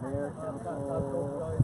Mayor, Council.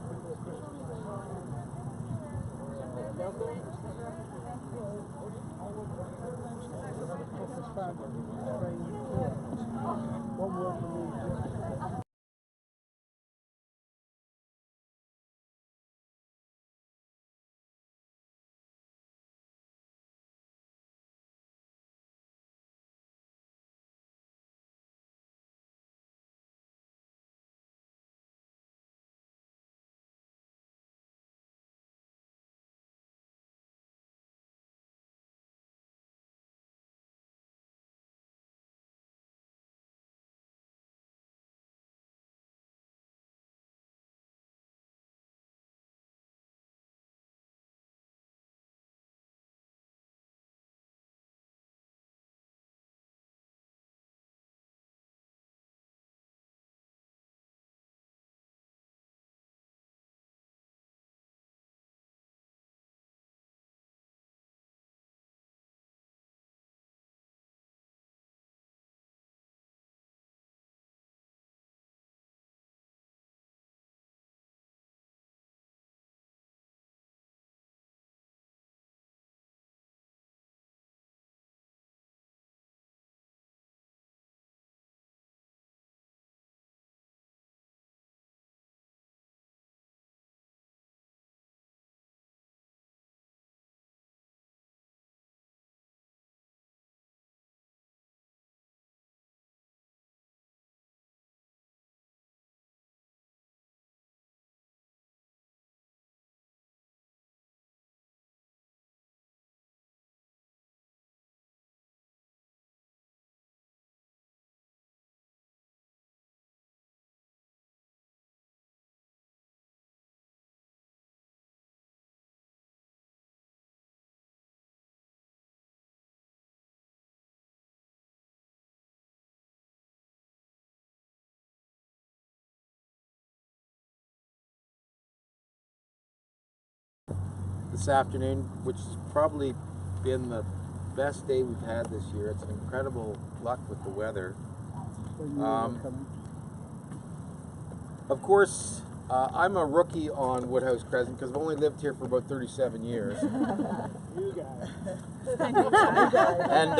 This afternoon, which has probably been the best day we've had this year. It's an incredible luck with the weather. Of course, I'm a rookie on Woodhouse Crescent because I've only lived here for about 37 years. You guys. And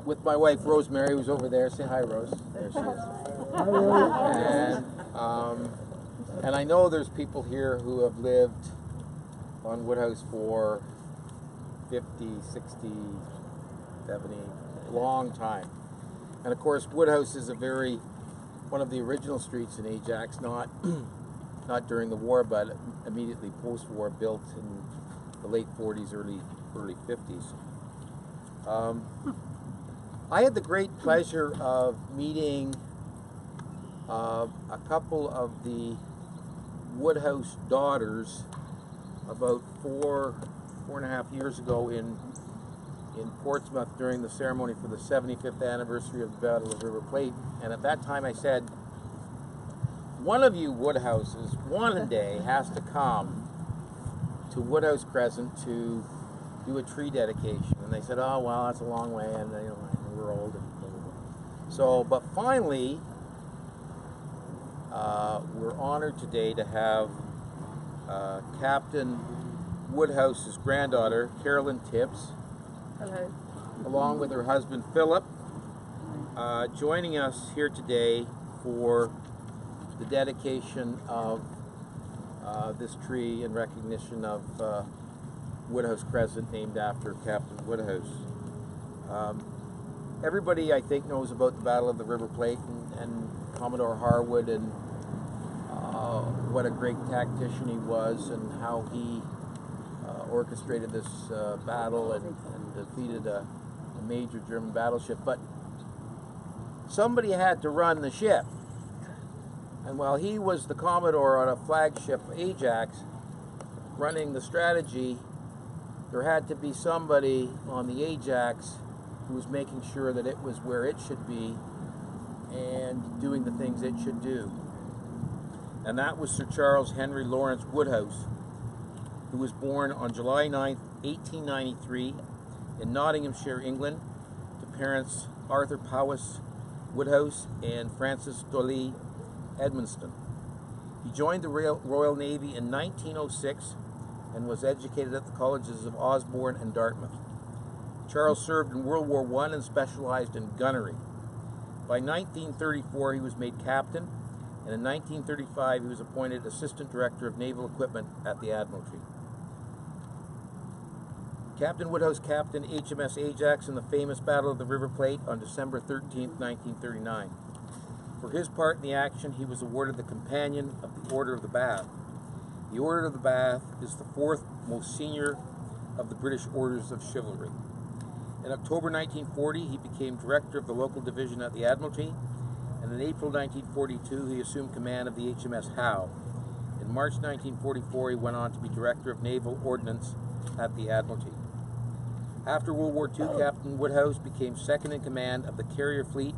with my wife Rosemary, who's over there. Say hi, Rose. There she is. Hi, Rose. And I know there's people here who have lived on Woodhouse for 50, 60, 70, long time. And of course, Woodhouse is one of the original streets in Ajax, not during the war, but immediately post-war, built in the late 40s, early 50s. I had the great pleasure of meeting a couple of the Woodhouse daughters about four and a half years ago in Portsmouth during the ceremony for the 75th anniversary of the Battle of River Plate. And at that time I said, one of you Woodhouses one day has to come to Woodhouse Crescent to do a tree dedication. And they said, oh, well, that's a long way, and we're old. And blah, blah, blah. So, but finally, we're honored today to have Captain Woodhouse's granddaughter, Carolyn Tibbs, Hello. along with her husband, Philip, joining us here today for the dedication of this tree in recognition of Woodhouse Crescent, named after Captain Woodhouse. Everybody, I think, knows about the Battle of the River Plate and Commodore Harwood, and what a great tactician he was, and how he orchestrated this battle and defeated a major German battleship. But somebody had to run the ship, and while he was the Commodore on a flagship, Ajax, running the strategy, there had to be somebody on the Ajax who was making sure that it was where it should be and doing the things it should do. And that was Sir Charles Henry Lawrence Woodhouse, who was born on July 9th, 1893 in Nottinghamshire, England, to parents Arthur Powys Woodhouse and Frances Dolly Edmundston. He joined the Royal Navy in 1906 and was educated at the colleges of Osborne and Dartmouth. Charles served in World War I and specialized in gunnery. By 1934 he was made captain, and in 1935 he was appointed Assistant Director of Naval Equipment at the Admiralty. Captain Woodhouse captained HMS Ajax in the famous Battle of the River Plate on December 13, 1939. For his part in the action, he was awarded the Companion of the Order of the Bath. The Order of the Bath is the fourth most senior of the British Orders of Chivalry. In October 1940, he became director of the local division at the Admiralty, and in April 1942, he assumed command of the HMS Howe. In March 1944, he went on to be director of naval ordnance at the Admiralty. After World War II, Captain Woodhouse became second in command of the carrier fleet,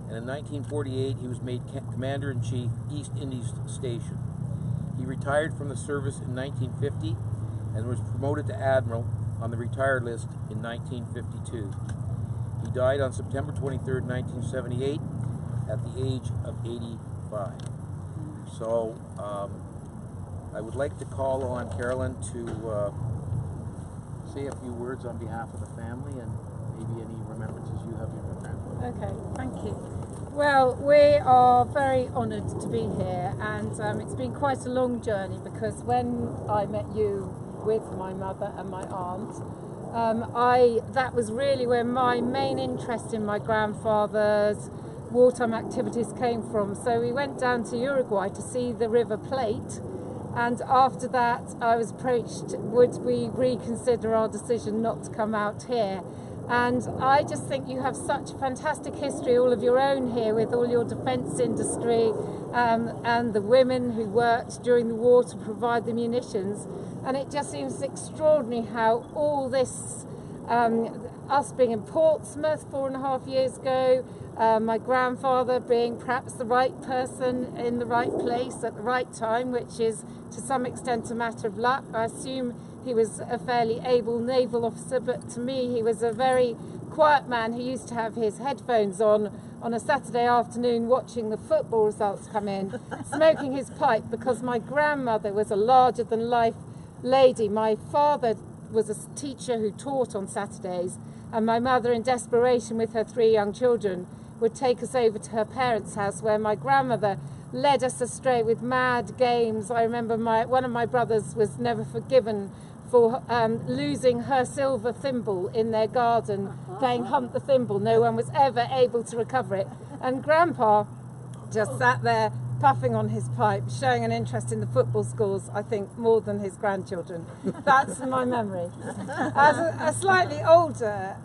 and in 1948 he was made Commander-in-Chief, East Indies Station. He retired from the service in 1950 and was promoted to Admiral on the retired list in 1952. He died on September 23, 1978 at the age of 85. So I would like to call on Carolyn to say a few words on behalf of the family and maybe any remembrances you have of your grandfather. Okay, thank you. Well, we are very honoured to be here, and it's been quite a long journey, because when I met you with my mother and my aunt, that was really where my main interest in my grandfather's wartime activities came from. So we went down to Uruguay to see the River Plate, and after that I was approached, would we reconsider our decision not to come out here? And I just think you have such fantastic history all of your own here, with all your defence industry and the women who worked during the war to provide the munitions. And it just seems extraordinary how all this, us being in Portsmouth 4.5 years ago, my grandfather being perhaps the right person in the right place at the right time, which is to some extent a matter of luck. I assume he was a fairly able naval officer, but to me he was a very quiet man who used to have his headphones on a Saturday afternoon watching the football results come in, smoking his pipe, because my grandmother was a larger-than-life lady. My father was a teacher who taught on Saturdays, and my mother, in desperation with her 3 young children, would take us over to her parents' house, where my grandmother led us astray with mad games. I remember one of my brothers was never forgiven for losing her silver thimble in their garden, playing Hunt the Thimble. No one was ever able to recover it. And Grandpa just sat there puffing on his pipe, showing an interest in the football scores, I think, more than his grandchildren. That's my memory. As a slightly older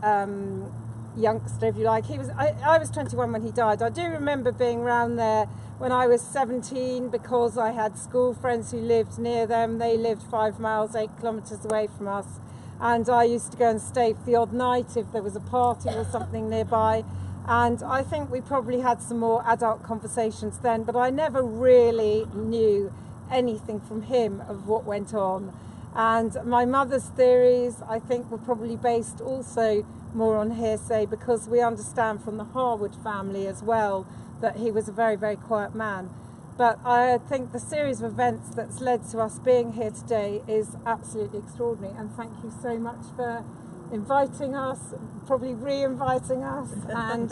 youngster, if you like, I was 21 when he died. I do remember being round there when I was 17, because I had school friends who lived near them. They lived 5 miles, 8 kilometres away from us, and I used to go and stay for the odd night if there was a party or something nearby. And I think we probably had some more adult conversations then, but I never really knew anything from him of what went on. And my mother's theories, I think, were probably based also more on hearsay, because we understand from the Harwood family as well that he was a very, very quiet man. But I think the series of events that's led to us being here today is absolutely extraordinary, and thank you so much for inviting us, probably re-inviting us, and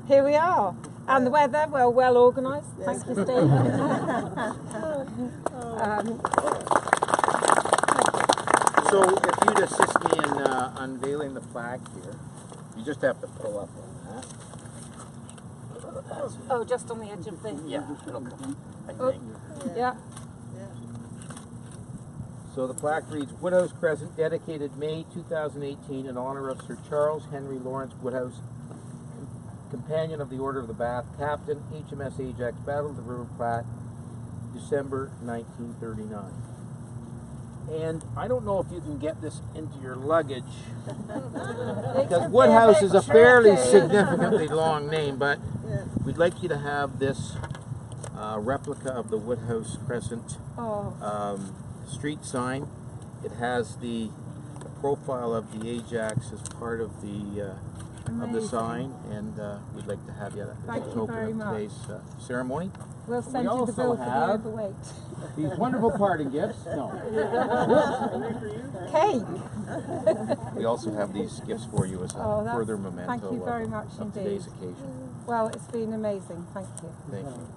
here we are. And the weather, well organised. Thank you, Steve. So if you'd assist me in unveiling the plaque here, you just have to pull up on that. Oh, just on the edge of the... Yeah, it'll come up, I think. Yeah. So the plaque reads, Woodhouse Crescent, dedicated May 2018 in honor of Sir Charles Henry Lawrence Woodhouse, Companion of the Order of the Bath, Captain, HMS Ajax, Battle of the River Plate, December 1939. And I don't know if you can get this into your luggage, because Woodhouse is a fairly significantly long name, but we'd like you to have this replica of the Woodhouse Crescent street sign. It has the profile of the Ajax as part of the sign, and we'd like to have you Thank you very much. Today's ceremony. We'll send We you the bill also for the have overweight. these wonderful parting gifts. No. Cake. We also have these gifts for you as a Oh, that's- further memento thank you very much of indeed. today's occasion. Well, it's been amazing. Thank you. Thank you.